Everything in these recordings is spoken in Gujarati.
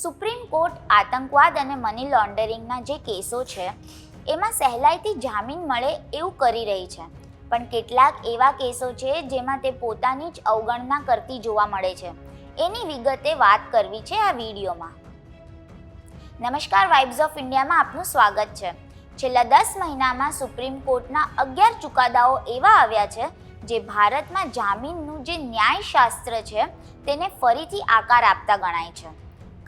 સુપ્રીમ કોર્ટ આતંકવાદ અને મની લોન્ડરિંગના જે કેસો છે એમાં સહેલાઈથી જામીન મળે એવું કરી રહી છે, પણ કેટલાક એવા કેસો છે જેમાં તે પોતાની જ અવગણના કરતી જોવા મળે છે. એની વિગતે વાત કરવી છે આ વિડીયોમાં. નમસ્કાર, વાઇબ્સ ઓફ ઇન્ડિયામાં આપનું સ્વાગત છે. છેલ્લા 10 મહિનામાં સુપ્રીમ કોર્ટના 11 ચુકાદાઓ એવા આવ્યા છે જે ભારતમાં જામીનનું જે ન્યાયશાસ્ત્ર છે તેને ફરીથી આકાર આપતા ગણાય છે.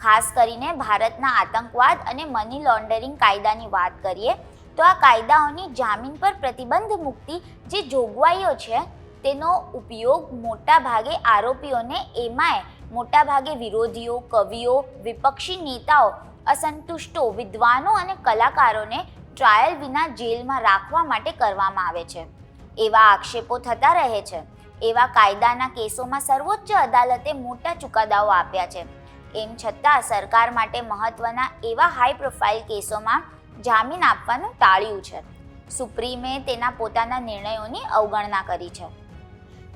ખાસ કરીને ભારતના આતંકવાદ અને મની લોન્ડરિંગ કાયદાની વાત કરીએ તો આ કાયદાઓની જામીન પર પ્રતિબંધ મૂકતી જે જોગવાઈઓ છે તેનો ઉપયોગ મોટા ભાગે આરોપીઓને, એમાંય મોટા ભાગે વિરોધીઓ, કવિઓ, વિપક્ષી નેતાઓ, અસંતુષ્ટો, વિદ્વાનો અને કલાકારોને ટ્રાયલ વિના જેલમાં રાખવા માટે કરવામાં આવે છે. એવા આક્ષેપો થતા રહે છે. એવા કાયદાના કેસોમાં સર્વોચ્ચ અદાલતે મોટા ચુકાદાઓ આપ્યા છે. એમ છતાં સરકાર માટે મહત્વના એવા હાઈ પ્રોફાઇલ કેસોમાં જામીન આપવાનું ટાળ્યું છે. સુપ્રીમે તેના પોતાના નિર્ણયોની અવગણના કરી છે.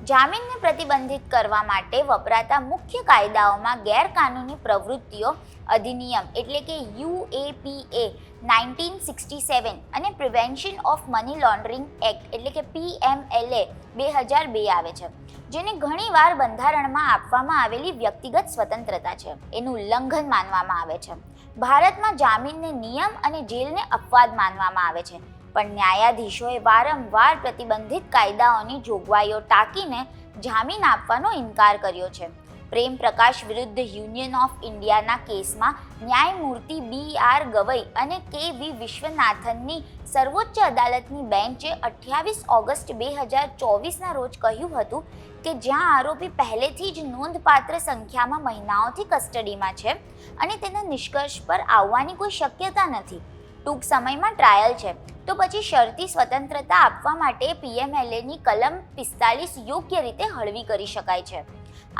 જામીનને પ્રતિબંધિત કરવા માટે વપરાતા મુખ્ય કાયદાઓમાં ગેરકાનૂની પ્રવૃત્તિઓ અધિનિયમ એટલે કે UAPA 1967 અને prevention of money laundering act એટલે કે PMLA 2002 આવે છે, જેને ઘણીવાર બંધારણમાં આપવામાં આવેલી વ્યક્તિગત સ્વતંત્રતા છે એનું ઉલ્લંઘન માનવામાં આવે છે. ભારતમાં જામીનને નિયમ અને જેલને અપવાદ માનવામાં આવે છે, પણ ન્યાયાધીશોએ વારંવાર પ્રતિબંધિત કાયદાઓની જોગવાઈઓ ટાંકીને જામીન આપવાનો ઇનકાર કર્યો છે. પ્રેમ પ્રકાશ વિરુદ્ધ યુનિયન ઓફ ઇન્ડિયાના કેસમાં ન્યાયમૂર્તિ BR ગવઈ અને KV વિશ્વનાથનની સર્વોચ્ચ અદાલતની બેન્ચે 28 ઓગસ્ટ 2024ના રોજ કહ્યું હતું કે જ્યાં આરોપી પહેલેથી જ નોંધપાત્ર સંખ્યામાં મહિનાઓથી કસ્ટડીમાં છે અને તેના નિષ્કર્ષ પર આવવાની કોઈ શક્યતા નથી, ટૂંક સમયમાં ટ્રાયલ છે, તો પછી શરતી સ્વતંત્રતા આપવા માટે PMLAની કલમ 45 યોગ્ય રીતે હળવી કરી શકાય છે.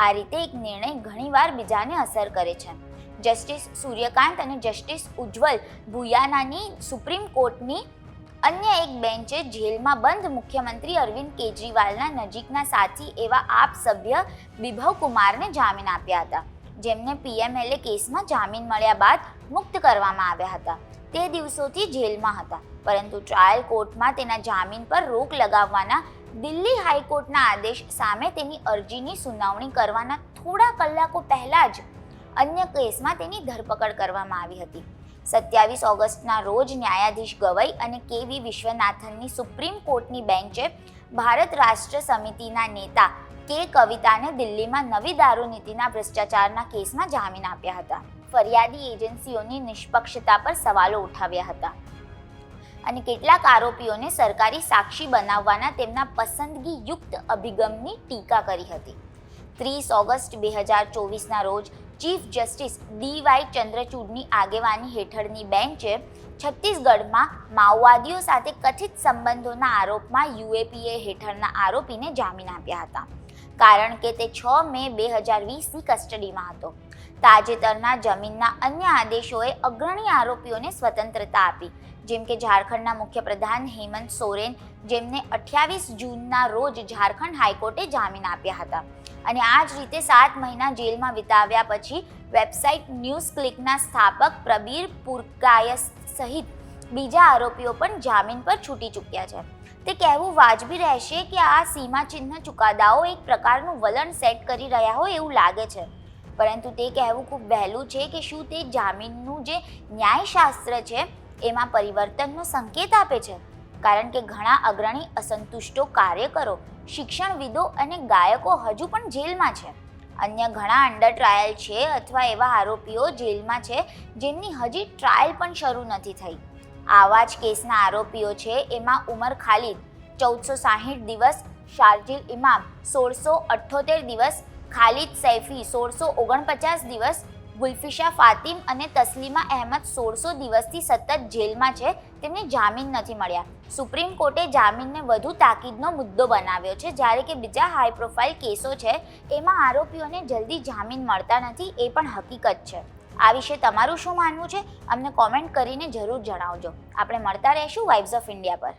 આ રીતે એક નિર્ણય ઘણીવાર બીજાને અસર કરે છે. જસ્ટિસ સૂર્યકાંત અને જસ્ટિસ ઉજ્જવલ ભુયાનાની સુપ્રીમ કોર્ટની અન્ય એક બેન્ચે જેલમાં બંધ મુખ્યમંત્રી અરવિંદ કેજરીવાલના નજીકના સાથી એવા આપ સભ્ય બિભવ કુમારને જામીન આપ્યા હતા, જેમને PMLA કેસમાં જામીન મળ્યા બાદ મુક્ત કરવામાં આવ્યા હતા. તે દિવસોથી જેલમાં હતા, પરંતુ ટ્રાયલ કોર્ટમાં તેના જામીન પર રોક લગાવવાના દિલ્હી હાઈકોર્ટના આદેશ સામે તેની અરજીની સુનાવણી કરવાના થોડા કલાકો પહેલા જ અન્ય કેસમાં તેની ધરપકડ કરવામાં આવી હતી. 27 ઓગસ્ટના રોજ ન્યાયાધીશ ગવઈ અને KV વિશ્વનાથનની સુપ્રીમ કોર્ટની બેન્ચે ભારત રાષ્ટ્ર સમિતિના નેતા K કવિતાને દિલ્હીમાં નવી દારૂ નીતિના ભ્રષ્ટાચારના કેસમાં જામીન આપ્યા હતા. ફરિયાદી એજન્સીઓની નિષ્પક્ષતા પર સવાલો ઉઠાવ્યા હતા અને કેટલાક આરોપીઓને સરકારી સાક્ષી બનાવવાના તેમના પસંદગીયુક્ત અભિગમની ટીકા કરી હતી. 30 ઓગસ્ટ 2024ના રોજ ચીફ જસ્ટિસ DY ચંદ્રચૂડની આગેવાની હેઠળની બેન્ચે છત્તીસગઢમાં માઓવાદીઓ સાથે કથિત સંબંધોના આરોપમાં UAPA હેઠળના આરોપીને જામીન આપ્યા હતા, કારણ કે તે 6 મે 2020ની કસ્ટડીમાં હતો. તાજેતરના જામીનના અન્ય આદેશોએ અગ્રણી આરોપીઓને સ્વતંત્રતા આપી, જેમ કે ઝારખંડના મુખ્યપ્રધાન હેમંત સોરેન, જેમને 28 જૂનના રોજ ઝારખંડ હાઈકોર્ટે જામીન આપ્યા હતા. અને આ જ રીતે 7 મહિના જેલમાં વિતાવ્યા પછી વેબસાઇટ ન્યૂઝ ક્લિકના સ્થાપક પ્રબીર પુરકાયસ સહિત બીજા આરોપીઓ પણ જામીન પર છૂટી ચૂક્યા છે. તે કહેવું વાજબી રહેશે કે આ સીમાચિહ્ન ચુકાદાઓ એક પ્રકારનું વલણ સેટ કરી રહ્યા હોય એવું લાગે છે, પરંતુ તે કહેવું ખૂબ વહેલું છે કે શું તે જામીનનું જે ન્યાયશાસ્ત્ર છે એમાં પરિવર્તનનો સંકેત આપે છે, કારણ કે ઘણા અગ્રણી અસંતુષ્ટો કાર્યકરો, શિક્ષણવિદો અને ગાયકો હજુ પણ જેલમાં છે. અન્ય ઘણા અંડર ટ્રાયલ છે અથવા એવા આરોપીઓ જેલમાં છે જેમની હજી ટ્રાયલ પણ શરૂ નથી થઈ. આવા જ કેસના આરોપીઓ છે એમાં ઉમર ખાલિદ 1460 દિવસ, શારજીલ ઇમામ 1678 દિવસ, ખાલિદ સૈફી 1649 દિવસ, ગુલફિશા ફાતિમ અને તસ્લીમા અહેમદ 1600 દિવસથી સતત જેલમાં છે, તેમને જામીન નથી મળ્યા. સુપ્રીમ કોર્ટે જામીનને વધુ તાકીદનો મુદ્દો બનાવ્યો છે, જ્યારે કે બીજા હાઈ પ્રોફાઇલ કેસો છે એમાં આરોપીઓને જલ્દી જામીન મળતા નથી, એ પણ હકીકત છે. આ વિશે તમારું શું માનવું છે? અમને કોમેન્ટ કરીને જરૂર જણાવજો. આપણે મળતા રહીશું વાઇબ્સ ઓફ ઇન્ડિયા પર.